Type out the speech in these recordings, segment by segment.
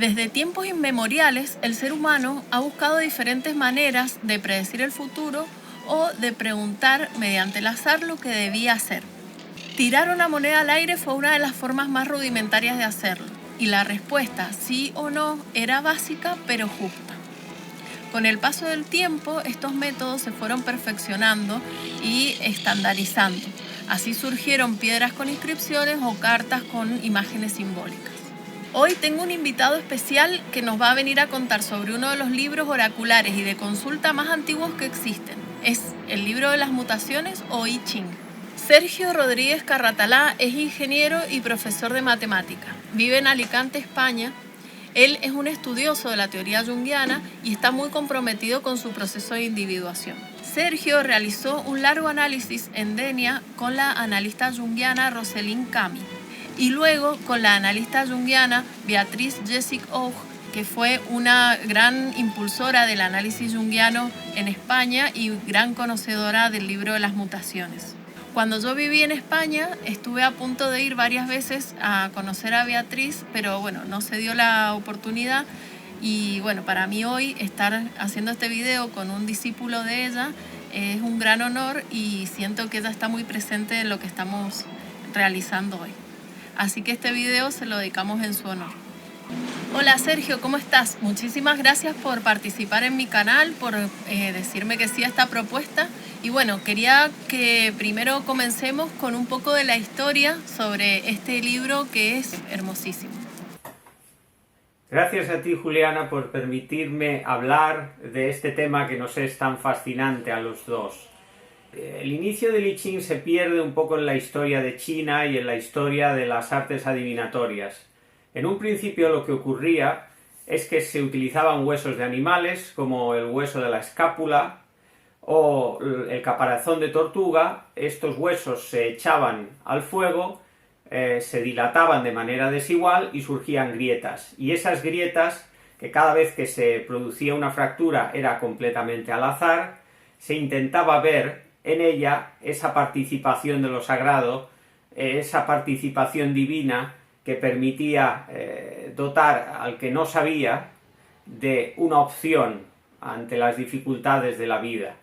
Desde tiempos inmemoriales, el ser humano ha buscado diferentes maneras de predecir el futuro o de preguntar mediante el azar lo que debía hacer. Tirar una moneda al aire fue una de las formas más rudimentarias de hacerlo, y la respuesta, sí o no, era básica pero justa. Con el paso del tiempo, estos métodos se fueron perfeccionando y estandarizando. Así surgieron piedras con inscripciones o cartas con imágenes simbólicas. Hoy tengo un invitado especial que nos va a venir a contar sobre uno de los libros oraculares y de consulta más antiguos que existen. Es el libro de las mutaciones o I Ching. Sergio Rodríguez Carratalá es ingeniero y profesor de matemática. Vive en Alicante, España. Él es un estudioso de la teoría junguiana y está muy comprometido con su proceso de individuación. Sergio realizó un largo análisis en Denia con la analista junguiana Rosalind Cami y luego con la analista junguiana Beatriz Jessic Ough, que fue una gran impulsora del análisis junguiano en España y gran conocedora del libro de las mutaciones. Cuando yo viví en España, estuve a punto de ir varias veces a conocer a Beatriz, pero bueno, no se dio la oportunidad. Y bueno, para mí hoy estar haciendo este video con un discípulo de ella es un gran honor y siento que ella está muy presente en lo que estamos realizando hoy. Así que este video se lo dedicamos en su honor. Hola Sergio, ¿cómo estás? Muchísimas gracias por participar en mi canal, por decirme que sí a esta propuesta. Y bueno, quería que primero comencemos con un poco de la historia sobre este libro que es hermosísimo. Gracias a ti, Juliana, por permitirme hablar de este tema que nos es tan fascinante a los dos. El inicio del I Ching se pierde un poco en la historia de China y en la historia de las artes adivinatorias. En un principio lo que ocurría es que se utilizaban huesos de animales, como el hueso de la escápula o el caparazón de tortuga. Estos huesos se echaban al fuego, se dilataban de manera desigual y surgían grietas. Y esas grietas, que cada vez que se producía una fractura era completamente al azar, se intentaba ver en ella esa participación de lo sagrado, esa participación divina que permitía dotar al que no sabía de una opción ante las dificultades de la vida.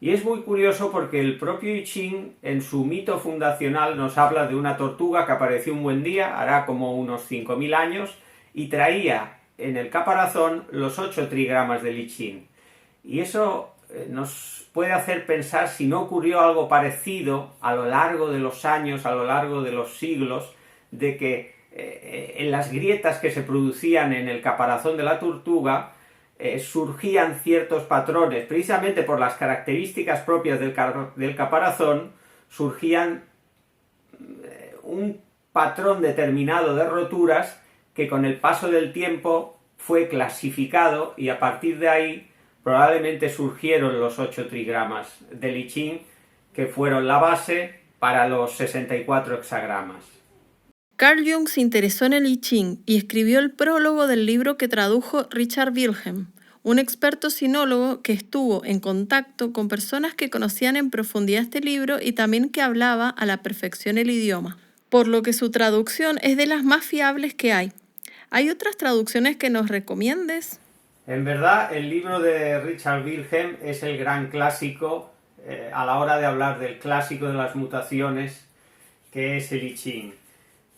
Y es muy curioso porque el propio I Ching, en su mito fundacional, nos habla de una tortuga que apareció un buen día, hará como unos 5000 años, y traía en el caparazón los 8 trigramas del I Ching. Y eso nos puede hacer pensar si no ocurrió algo parecido a lo largo de los años, a lo largo de los siglos, de que en las grietas que se producían en el caparazón de la tortuga surgían ciertos patrones, precisamente por las características propias del caparazón, surgían un patrón determinado de roturas que con el paso del tiempo fue clasificado y a partir de ahí probablemente surgieron los 8 trigramas del I Ching, que fueron la base para los 64 hexagramas. Carl Jung se interesó en el I Ching y escribió el prólogo del libro que tradujo Richard Wilhelm, un experto sinólogo que estuvo en contacto con personas que conocían en profundidad este libro y también que hablaba a la perfección el idioma, por lo que su traducción es de las más fiables que hay. ¿Hay otras traducciones que nos recomiendes? En verdad, el libro de Richard Wilhelm es el gran clásico a la hora de hablar del clásico de las mutaciones, que es el I Ching.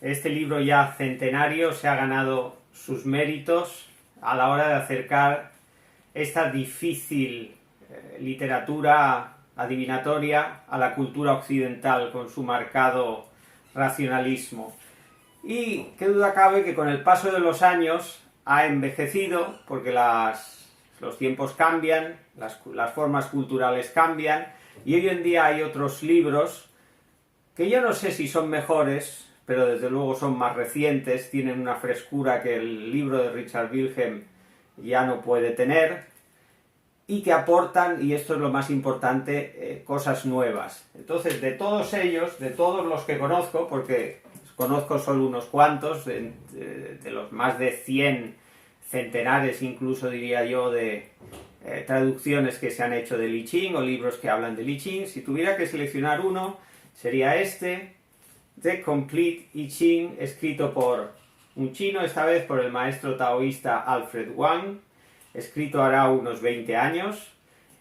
Este libro ya centenario se ha ganado sus méritos a la hora de acercar esta difícil literatura adivinatoria a la cultura occidental con su marcado racionalismo. Y qué duda cabe que con el paso de los años ha envejecido, porque los tiempos cambian, las formas culturales cambian, y hoy en día hay otros libros que yo no sé si son mejores, pero desde luego son más recientes, tienen una frescura que el libro de Richard Wilhelm ya no puede tener, y que aportan, y esto es lo más importante, cosas nuevas. Entonces, de todos ellos, de todos los que conozco, porque conozco solo unos cuantos, de los más de 100, centenares incluso diría yo, de traducciones que se han hecho del I Ching o libros que hablan del I Ching, si tuviera que seleccionar uno, sería este, The Complete I Ching, escrito por un chino, esta vez por el maestro taoísta Alfred Wang, escrito hará unos 20 años.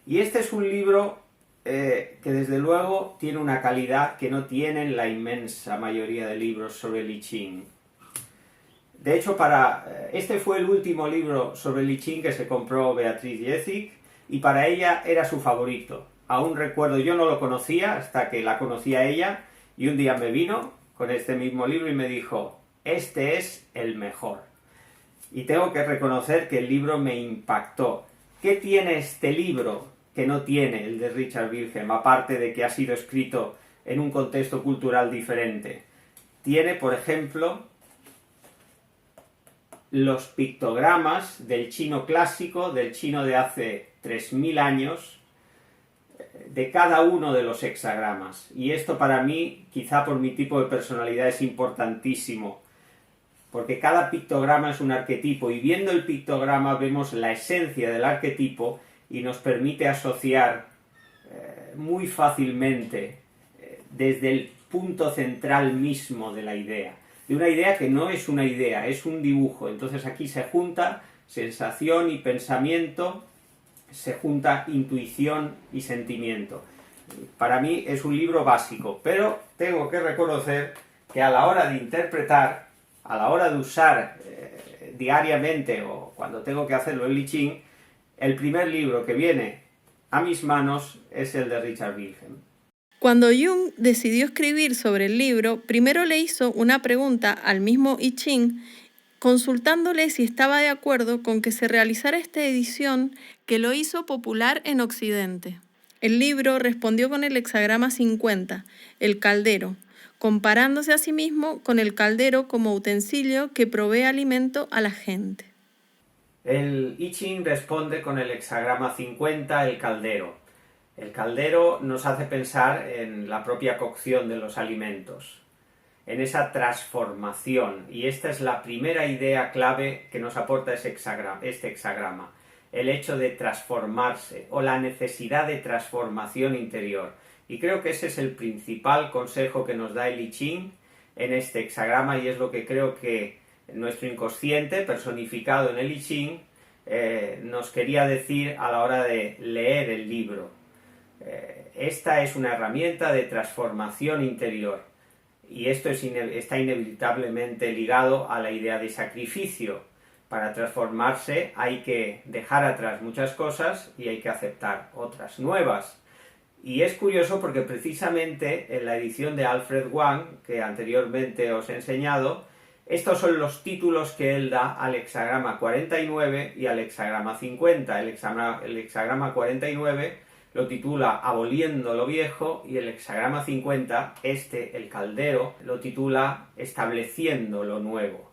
Y este es un libro que desde luego tiene una calidad que no tienen la inmensa mayoría de libros sobre el I Ching. De hecho, este fue el último libro sobre el I Ching que se compró Beatriz Jezig, y para ella era su favorito. Aún recuerdo, yo no lo conocía hasta que la conocí a ella, y un día me vino con este mismo libro y me dijo: este es el mejor. Y tengo que reconocer que el libro me impactó. ¿Qué tiene este libro que no tiene el de Richard Wilhelm, aparte de que ha sido escrito en un contexto cultural diferente? Tiene, por ejemplo, los pictogramas del chino clásico, del chino de hace 3000 años, de cada uno de los hexagramas. Y esto para mí, quizá por mi tipo de personalidad, es importantísimo, porque cada pictograma es un arquetipo, y viendo el pictograma vemos la esencia del arquetipo y nos permite asociar muy fácilmente desde el punto central mismo de la idea. De una idea que no es una idea, es un dibujo. Entonces aquí se junta sensación y pensamiento, se junta intuición y sentimiento. Para mí es un libro básico, pero tengo que reconocer que a la hora de interpretar, a la hora de usar diariamente o cuando tengo que hacerlo en I Ching, el primer libro que viene a mis manos es el de Richard Wilhelm. Cuando Jung decidió escribir sobre el libro, primero le hizo una pregunta al mismo I Ching, consultándole si estaba de acuerdo con que se realizara esta edición que lo hizo popular en Occidente. El libro respondió con el hexagrama 50, el caldero, comparándose a sí mismo con el caldero como utensilio que provee alimento a la gente. El I Ching responde con el hexagrama 50, el caldero. El caldero nos hace pensar en la propia cocción de los alimentos, en esa transformación, y esta es la primera idea clave que nos aporta este hexagrama, el hecho de transformarse o la necesidad de transformación interior. Y creo que ese es el principal consejo que nos da el I Ching en este hexagrama, y es lo que creo que nuestro inconsciente, personificado en el I Ching, nos quería decir a la hora de leer el libro. Esta es una herramienta de transformación interior, y esto está inevitablemente ligado a la idea de sacrificio. Para transformarse hay que dejar atrás muchas cosas y hay que aceptar otras nuevas. Y es curioso porque precisamente en la edición de Alfred Wang, que anteriormente os he enseñado, estos son los títulos que él da al hexagrama 49 y al hexagrama 50. El hexagrama 49 lo titula Aboliendo lo viejo, y el hexagrama 50, el caldero, lo titula Estableciendo lo nuevo.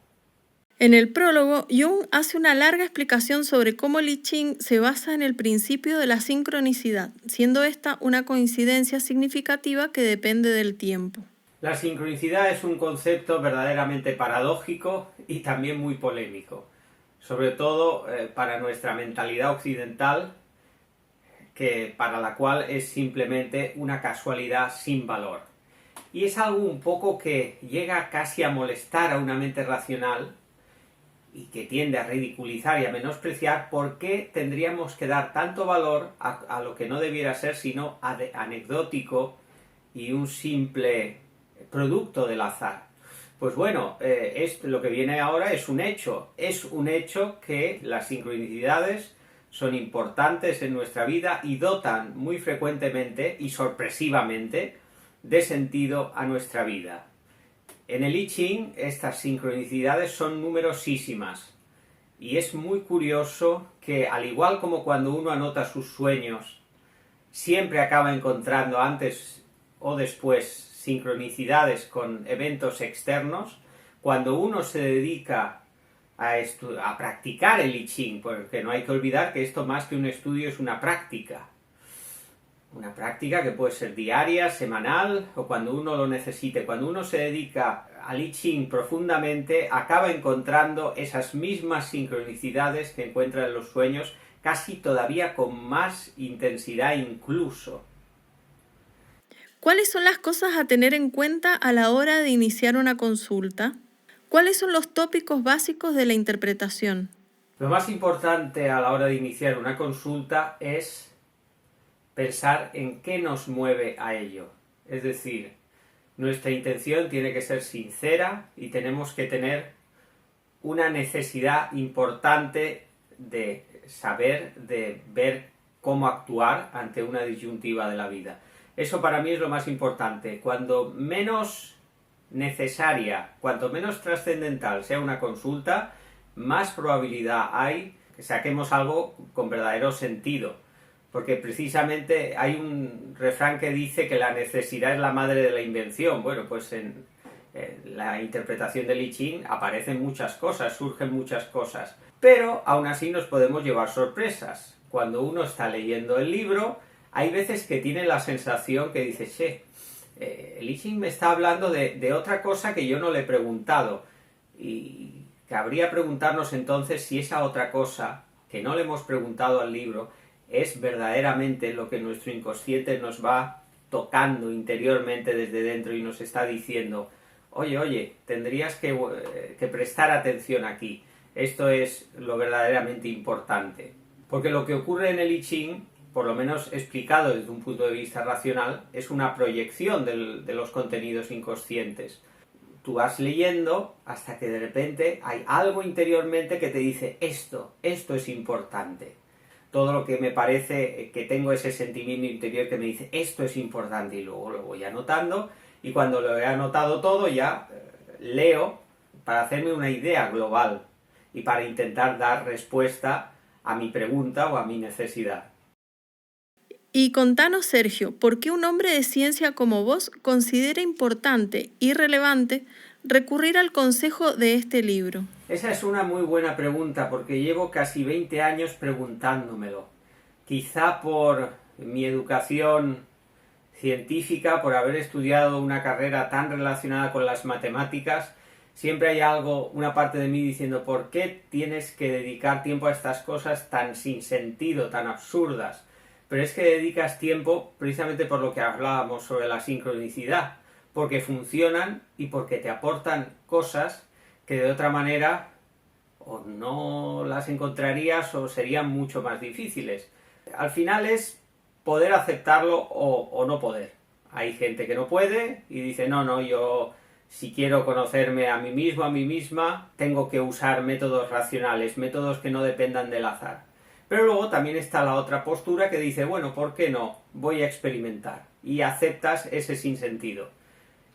En el prólogo, Jung hace una larga explicación sobre cómo el I Ching se basa en el principio de la sincronicidad, siendo esta una coincidencia significativa que depende del tiempo. La sincronicidad es un concepto verdaderamente paradójico y también muy polémico, sobre todo para nuestra mentalidad occidental, para la cual es simplemente una casualidad sin valor. Y es algo un poco que llega casi a molestar a una mente racional y que tiende a ridiculizar y a menospreciar. ¿Por qué tendríamos que dar tanto valor a lo que no debiera ser sino anecdótico y un simple producto del azar? Pues bueno, lo que viene ahora es un hecho que las sincronicidades son importantes en nuestra vida y dotan muy frecuentemente y sorpresivamente de sentido a nuestra vida. En el I Ching estas sincronicidades son numerosísimas, y es muy curioso que, al igual como cuando uno anota sus sueños, siempre acaba encontrando antes o después sincronicidades con eventos externos, cuando uno se dedica a practicar el I Ching, porque no hay que olvidar que esto, más que un estudio, es una práctica que puede ser diaria, semanal o cuando uno lo necesite. Cuando uno se dedica al I Ching profundamente, acaba encontrando esas mismas sincronicidades que encuentra en los sueños, casi todavía con más intensidad incluso. ¿Cuáles son las cosas a tener en cuenta a la hora de iniciar una consulta? ¿Cuáles son los tópicos básicos de la interpretación? Lo más importante a la hora de iniciar una consulta es pensar en qué nos mueve a ello. Es decir, nuestra intención tiene que ser sincera y tenemos que tener una necesidad importante de saber, de ver cómo actuar ante una disyuntiva de la vida. Eso para mí es lo más importante. Cuando menos necesaria, cuanto menos trascendental sea una consulta, más probabilidad hay que saquemos algo con verdadero sentido. Porque precisamente hay un refrán que dice que la necesidad es la madre de la invención. Bueno, pues en la interpretación del I Ching aparecen muchas cosas, surgen muchas cosas. Pero aún así nos podemos llevar sorpresas. Cuando uno está leyendo el libro, hay veces que tiene la sensación que dice, che, el I Ching me está hablando de otra cosa que yo no le he preguntado. Y cabría preguntarnos entonces si esa otra cosa que no le hemos preguntado al libro es verdaderamente lo que nuestro inconsciente nos va tocando interiormente desde dentro y nos está diciendo, oye, tendrías que prestar atención aquí. Esto es lo verdaderamente importante. Porque lo que ocurre en el I Ching, por lo menos explicado desde un punto de vista racional, es una proyección de los contenidos inconscientes. Tú vas leyendo hasta que de repente hay algo interiormente que te dice esto es importante. Todo lo que me parece que tengo ese sentimiento interior que me dice esto es importante y luego lo voy anotando y cuando lo he anotado todo ya leo para hacerme una idea global y para intentar dar respuesta a mi pregunta o a mi necesidad. Y contanos, Sergio, ¿por qué un hombre de ciencia como vos considera importante y relevante recurrir al consejo de este libro? Esa es una muy buena pregunta porque llevo casi 20 años preguntándomelo. Quizá por mi educación científica, por haber estudiado una carrera tan relacionada con las matemáticas, siempre hay algo, una parte de mí diciendo ¿por qué tienes que dedicar tiempo a estas cosas tan sin sentido, tan absurdas? Pero es que dedicas tiempo precisamente por lo que hablábamos sobre la sincronicidad, porque funcionan y porque te aportan cosas que de otra manera o no las encontrarías o serían mucho más difíciles. Al final es poder aceptarlo o no poder. Hay gente que no puede y dice no, yo si quiero conocerme a mí mismo, a mí misma, tengo que usar métodos racionales, métodos que no dependan del azar. Pero luego también está la otra postura que dice, bueno, ¿por qué no? Voy a experimentar. Y aceptas ese sinsentido.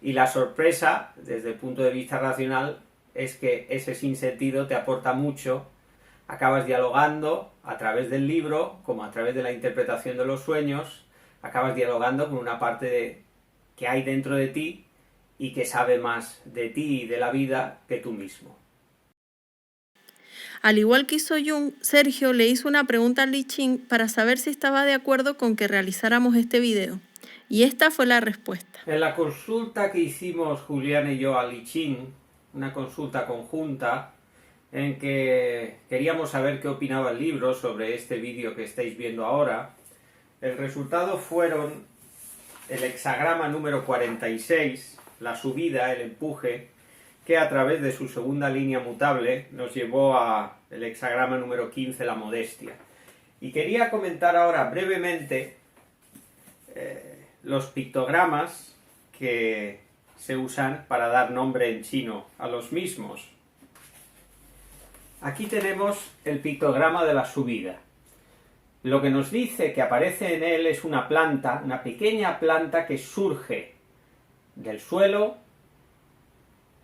Y la sorpresa, desde el punto de vista racional, es que ese sinsentido te aporta mucho. Acabas dialogando a través del libro, como a través de la interpretación de los sueños, acabas dialogando con una parte que hay dentro de ti y que sabe más de ti y de la vida que tú mismo. Al igual que hizo Jung, Sergio le hizo una pregunta al I Ching para saber si estaba de acuerdo con que realizáramos este video. Y esta fue la respuesta. En la consulta que hicimos Julián y yo al I Ching, una consulta conjunta, en que queríamos saber qué opinaba el libro sobre este vídeo que estáis viendo ahora, el resultado fueron el hexagrama número 46, la subida, el empuje, que a través de su segunda línea mutable nos llevó a el hexagrama número 15, la modestia. Y quería comentar ahora brevemente los pictogramas que se usan para dar nombre en chino a los mismos. Aquí tenemos el pictograma de la subida. Lo que nos dice que aparece en él es una planta, una pequeña planta que surge del suelo.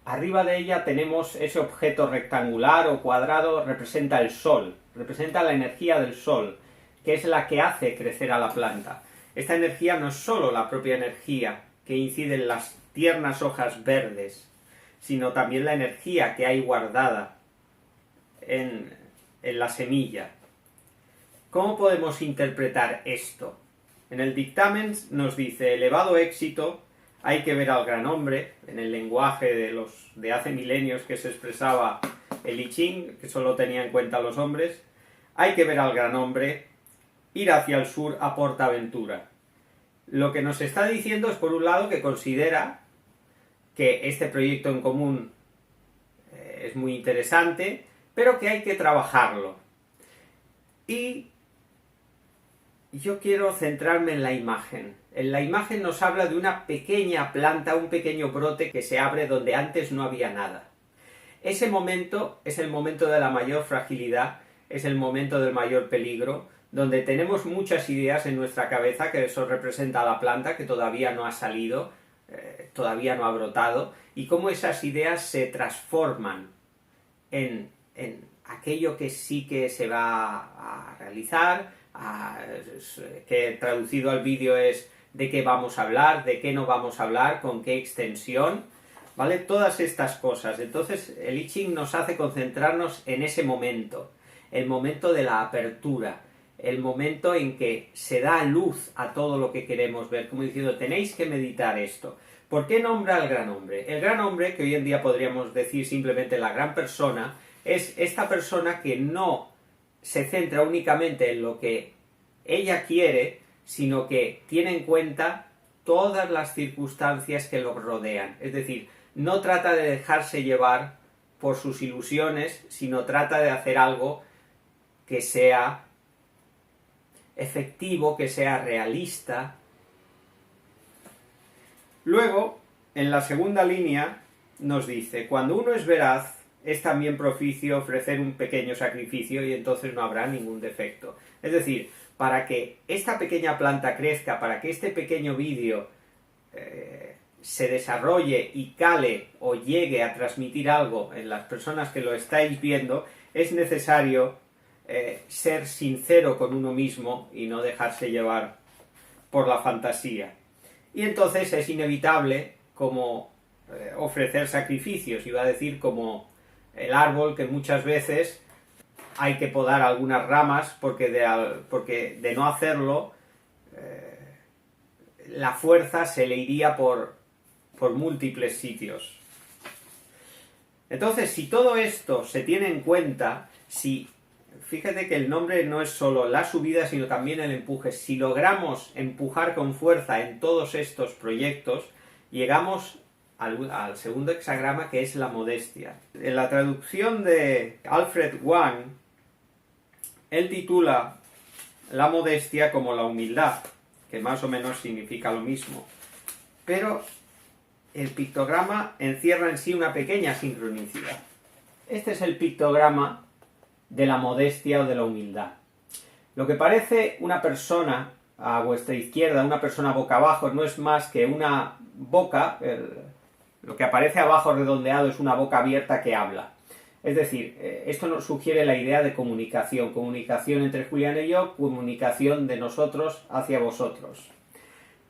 Arriba de ella tenemos ese objeto rectangular o cuadrado, representa el sol, representa la energía del sol, que es la que hace crecer a la planta. Esta energía no es solo la propia energía que incide en las tiernas hojas verdes, sino también la energía que hay guardada en la semilla. ¿Cómo podemos interpretar esto? En el dictamen nos dice, elevado éxito, hay que ver al gran hombre, en el lenguaje de hace milenios que se expresaba el I Ching, que solo tenía en cuenta a los hombres, hay que ver al gran hombre, ir hacia el sur aporta aventura. Lo que nos está diciendo es, por un lado, que considera que este proyecto en común es muy interesante, pero que hay que trabajarlo. Y yo quiero centrarme en la imagen. En la imagen nos habla de una pequeña planta, un pequeño brote que se abre donde antes no había nada. Ese momento es el momento de la mayor fragilidad, es el momento del mayor peligro, donde tenemos muchas ideas en nuestra cabeza, que eso representa a la planta que todavía no ha salido, todavía no ha brotado, y cómo esas ideas se transforman en aquello que sí que se va a realizar, que traducido al vídeo es de qué vamos a hablar, de qué no vamos a hablar, con qué extensión, ¿vale? Todas estas cosas. Entonces el I Ching nos hace concentrarnos en ese momento, el momento de la apertura, el momento en que se da luz a todo lo que queremos ver, como diciendo, tenéis que meditar esto. ¿Por qué nombra al gran hombre? El gran hombre, que hoy en día podríamos decir simplemente la gran persona, es esta persona que no se centra únicamente en lo que ella quiere, sino que tiene en cuenta todas las circunstancias que lo rodean. Es decir, no trata de dejarse llevar por sus ilusiones, sino trata de hacer algo que sea efectivo, que sea realista. Luego, en la segunda línea, nos dice, cuando uno es veraz, es también propicio ofrecer un pequeño sacrificio y entonces no habrá ningún defecto. Es decir, para que esta pequeña planta crezca, para que este pequeño vídeo se desarrolle y cale o llegue a transmitir algo en las personas que lo estáis viendo, es necesario ser sincero con uno mismo y no dejarse llevar por la fantasía. Y entonces es inevitable como ofrecer sacrificios, iba a decir como el árbol que muchas veces hay que podar algunas ramas porque de no hacerlo la fuerza se le iría por múltiples sitios. Entonces, si todo esto se tiene en cuenta, fíjate que el nombre no es solo la subida, sino también el empuje. Si logramos empujar con fuerza en todos estos proyectos, llegamos al segundo hexagrama, que es la modestia. En la traducción de Alfred Wang, él titula la modestia como la humildad, que más o menos significa lo mismo. Pero el pictograma encierra en sí una pequeña sincronicidad. Este es el pictograma de la modestia o de la humildad. Lo que parece una persona a vuestra izquierda, una persona boca abajo, no es más que una boca, lo que aparece abajo redondeado es una boca abierta que habla. Es decir, esto nos sugiere la idea de comunicación entre Julián y yo, comunicación de nosotros hacia vosotros.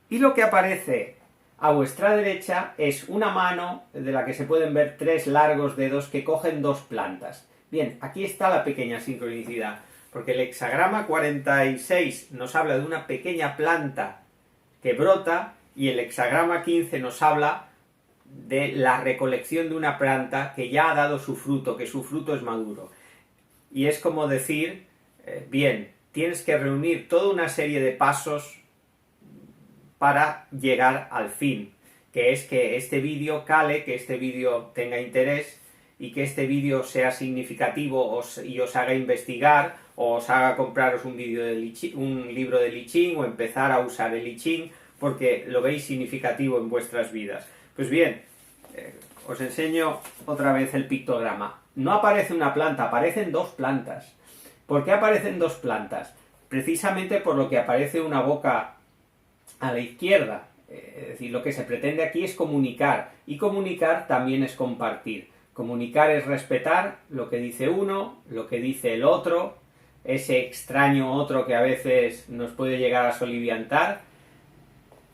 Y lo que aparece a vuestra derecha es una mano de la que se pueden ver 3 largos dedos que cogen 2 plantas. Bien, aquí está la pequeña sincronicidad, porque el hexagrama 46 nos habla de una pequeña planta que brota y el hexagrama 15 nos habla de la recolección de una planta que ya ha dado su fruto, que su fruto es maduro. Y es como decir, bien, tienes que reunir toda una serie de pasos para llegar al fin, que es que este vídeo cale, que este vídeo tenga interés y que este vídeo sea significativo y os haga investigar o os haga compraros un libro de I Ching o empezar a usar el I Ching porque lo veis significativo en vuestras vidas. Pues bien, os enseño otra vez el pictograma. No aparece una planta, aparecen 2 plantas. ¿Por qué aparecen 2 plantas? Precisamente por lo que aparece una boca a la izquierda. Es decir, lo que se pretende aquí es comunicar, y comunicar también es compartir. Comunicar es respetar lo que dice uno, lo que dice el otro, ese extraño otro que a veces nos puede llegar a soliviantar,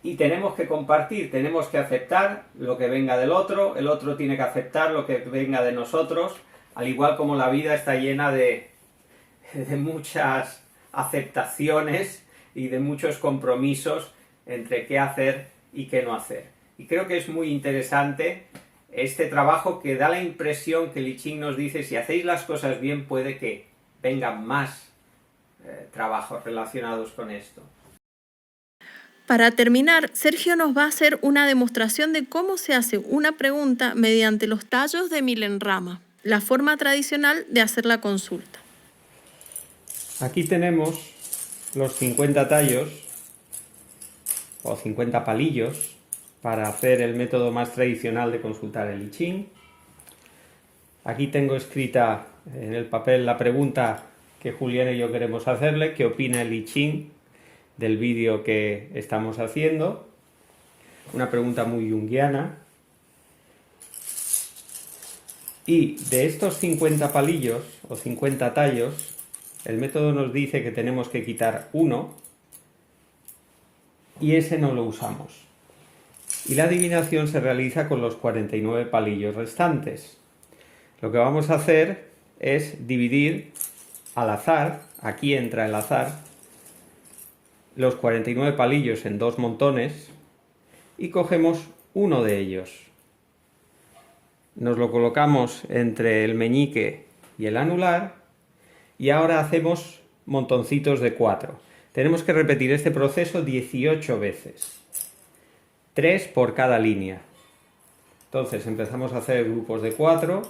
y tenemos que compartir, tenemos que aceptar lo que venga del otro, el otro tiene que aceptar lo que venga de nosotros, al igual como la vida está llena de muchas aceptaciones y de muchos compromisos entre qué hacer y qué no hacer. Y creo que es muy interesante este trabajo que da la impresión que el I Ching nos dice, si hacéis las cosas bien puede que vengan más trabajos relacionados con esto. Para terminar, Sergio nos va a hacer una demostración de cómo se hace una pregunta mediante los tallos de milenrama. la forma tradicional de hacer la consulta. Aquí tenemos los 50 tallos o 50 palillos para hacer el método más tradicional de consultar el I Ching. Aquí tengo escrita en el papel la pregunta que Julián y yo queremos hacerle: ¿qué opina el I Ching del vídeo que estamos haciendo? Una pregunta muy junguiana. Y de estos 50 palillos o 50 tallos, el método nos dice que tenemos que quitar uno y ese no lo usamos. Y la adivinación se realiza con los 49 palillos restantes. Lo que vamos a hacer es dividir al azar, aquí entra el azar, los 49 palillos en dos montones y cogemos uno de ellos. Nos lo colocamos entre el meñique y el anular y ahora hacemos montoncitos de 4. Tenemos que repetir este proceso 18 veces, 3 por cada línea. Entonces empezamos a hacer grupos de 4.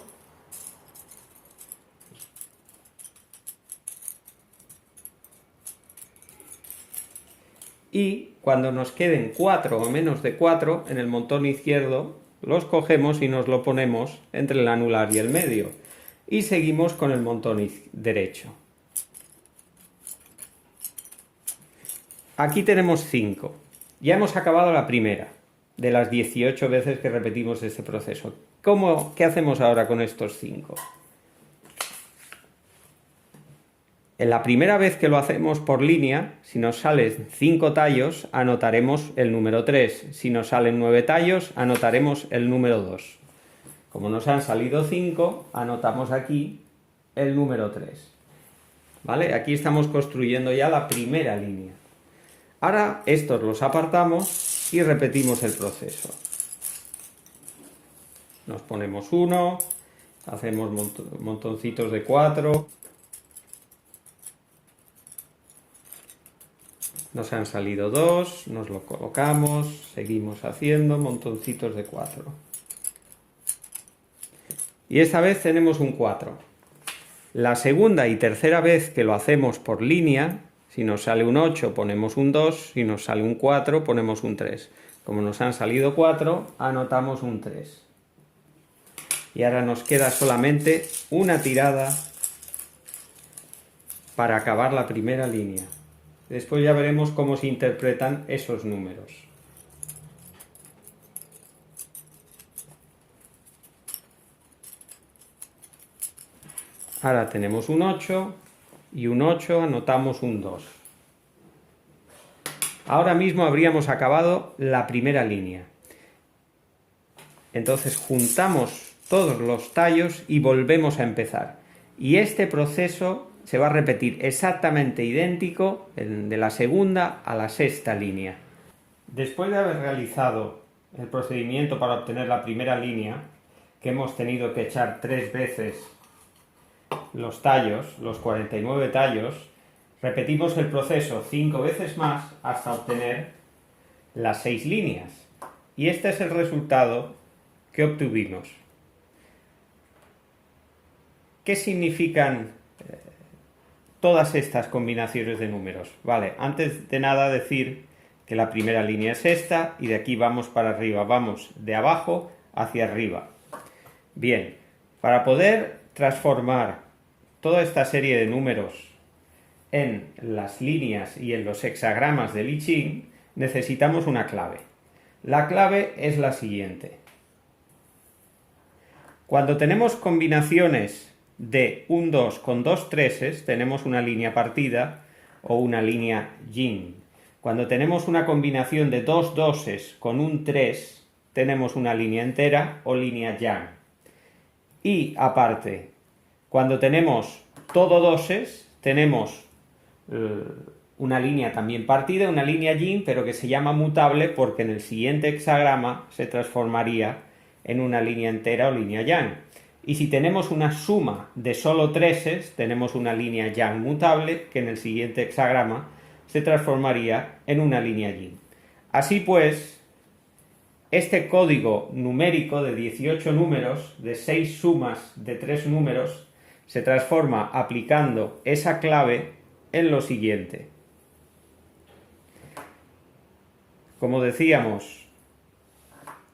Y cuando nos queden 4 o menos de 4, en el montón izquierdo los cogemos y nos lo ponemos entre el anular y el medio. Y seguimos con el montón derecho. Aquí tenemos 5. Ya hemos acabado la primera de las 18 veces que repetimos este proceso. ¿Qué hacemos ahora con estos 5? En la primera vez que lo hacemos por línea, si nos salen 5 tallos, anotaremos el número 3. Si nos salen 9 tallos, anotaremos el número 2. Como nos han salido 5, anotamos aquí el número 3. ¿Vale? Aquí estamos construyendo ya la primera línea. Ahora estos los apartamos y repetimos el proceso. Nos ponemos 1, hacemos montoncitos de 4. Nos han salido 2, nos lo colocamos, seguimos haciendo montoncitos de 4. Y esta vez tenemos un 4. La segunda y tercera vez que lo hacemos por línea, si nos sale un 8 ponemos un 2, si nos sale un 4 ponemos un 3. Como nos han salido 4, anotamos un 3. Y ahora nos queda solamente una tirada para acabar la primera línea. Después ya veremos cómo se interpretan esos números. Ahora tenemos un 8 y un 8 anotamos un 2. Ahora mismo habríamos acabado la primera línea. Entonces juntamos todos los tallos y volvemos a empezar. Y este proceso se va a repetir exactamente idéntico de la segunda a la sexta línea. Después de haber realizado el procedimiento para obtener la primera línea, que hemos tenido que echar 3 veces los tallos, los 49 tallos, repetimos el proceso 5 veces más hasta obtener las 6 líneas. Y este es el resultado que obtuvimos. ¿Qué significan todas estas combinaciones de números? Vale, antes de nada decir que la primera línea es esta y de aquí vamos para arriba, vamos de abajo hacia arriba. Bien, para poder transformar toda esta serie de números en las líneas y en los hexagramas del I Ching, necesitamos una clave. La clave es la siguiente. Cuando tenemos combinaciones de un 2 con dos 3, tenemos una línea partida o una línea yin. Cuando tenemos una combinación de dos 2 con un 3, tenemos una línea entera o línea yang. Y aparte, cuando tenemos todo 2, tenemos una línea también partida, una línea yin, pero que se llama mutable porque en el siguiente hexagrama se transformaría en una línea entera o línea yang. Y si tenemos una suma de solo 3, tenemos una línea yang mutable que en el siguiente hexagrama se transformaría en una línea yin. Así pues, este código numérico de 18 números, de 6 sumas de 3 números, se transforma aplicando esa clave en lo siguiente. Como decíamos,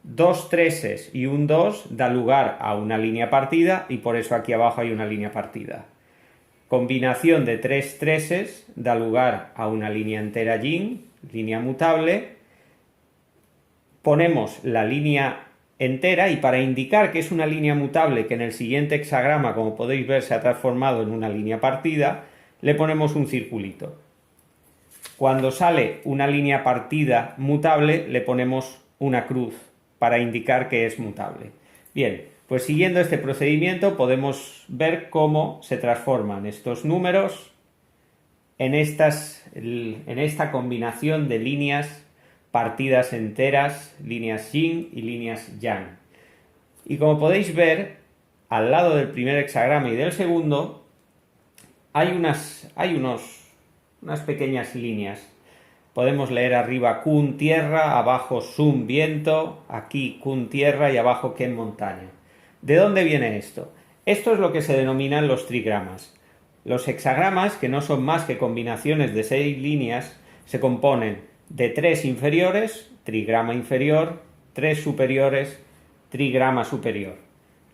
2 treses y un 2 da lugar a una línea partida y por eso aquí abajo hay una línea partida. Combinación de 3 treses da lugar a una línea entera yin, línea mutable. Ponemos la línea entera y para indicar que es una línea mutable que en el siguiente hexagrama, como podéis ver, se ha transformado en una línea partida, le ponemos un circulito. Cuando sale una línea partida mutable, le ponemos una cruz para indicar que es mutable. Bien, pues siguiendo este procedimiento podemos ver cómo se transforman estos números en esta combinación de líneas partidas enteras, líneas yin y líneas yang. Y como podéis ver, al lado del primer hexagrama y del segundo, hay unas pequeñas líneas. Podemos leer arriba Kun tierra, abajo Sun viento, aquí Kun tierra y abajo Ken montaña. ¿De dónde viene esto? Esto es lo que se denominan los trigramas. Los hexagramas, que no son más que combinaciones de 6 líneas, se componen de 3 inferiores, trigrama inferior, 3 superiores, trigrama superior.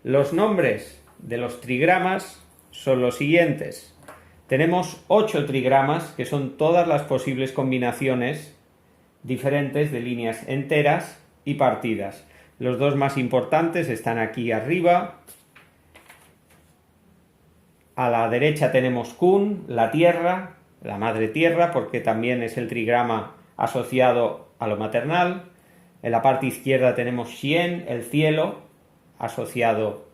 Los nombres de los trigramas son los siguientes. Tenemos 8 trigramas, que son todas las posibles combinaciones diferentes de líneas enteras y partidas. Los dos más importantes están aquí arriba. A la derecha tenemos Kun, la tierra, la madre tierra, porque también es el trigrama asociado a lo maternal. En la parte izquierda tenemos Xian, el cielo, asociado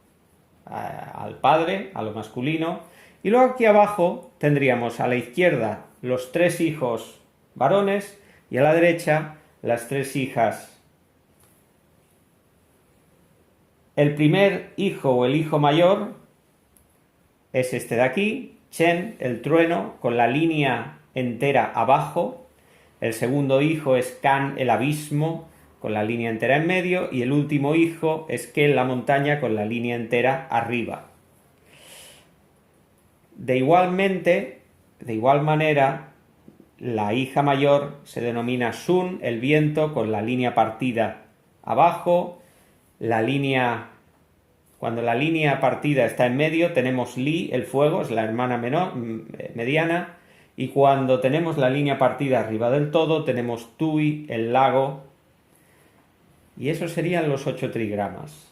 al padre, a lo masculino. Y luego aquí abajo tendríamos a la izquierda los 3 hijos varones y a la derecha las 3 hijas. El primer hijo o el hijo mayor es este de aquí, Chen, el trueno, con la línea entera abajo. El segundo hijo es Kan, el abismo, con la línea entera en medio. Y el último hijo es Ken, la montaña, con la línea entera arriba. De igual manera, la hija mayor se denomina Sun, el viento, con la línea partida abajo. Cuando la línea partida está en medio, tenemos Li, el fuego, es la hermana mediana. Y cuando tenemos la línea partida arriba del todo, tenemos Tui, el lago. Y esos serían los 8 trigramas.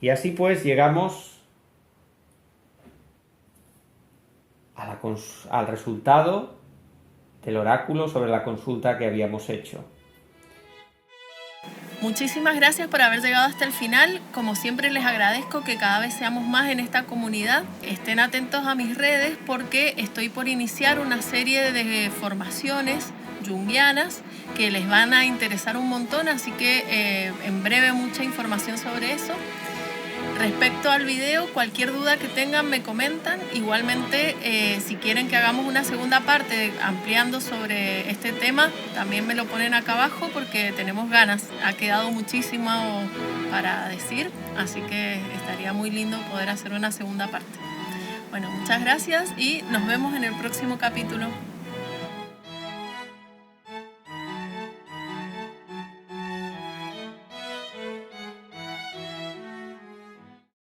Y así pues llegamos al resultado del oráculo sobre la consulta que habíamos hecho. Muchísimas gracias por haber llegado hasta el final. Como siempre les agradezco que cada vez seamos más en esta comunidad. Estén atentos a mis redes porque estoy por iniciar una serie de formaciones junguianas que les van a interesar un montón, así que en breve mucha información sobre eso. Respecto al video, cualquier duda que tengan me comentan. Igualmente, si quieren que hagamos una segunda parte ampliando sobre este tema, también me lo ponen acá abajo porque tenemos ganas. Ha quedado muchísimo para decir, así que estaría muy lindo poder hacer una segunda parte. Bueno, muchas gracias y nos vemos en el próximo capítulo.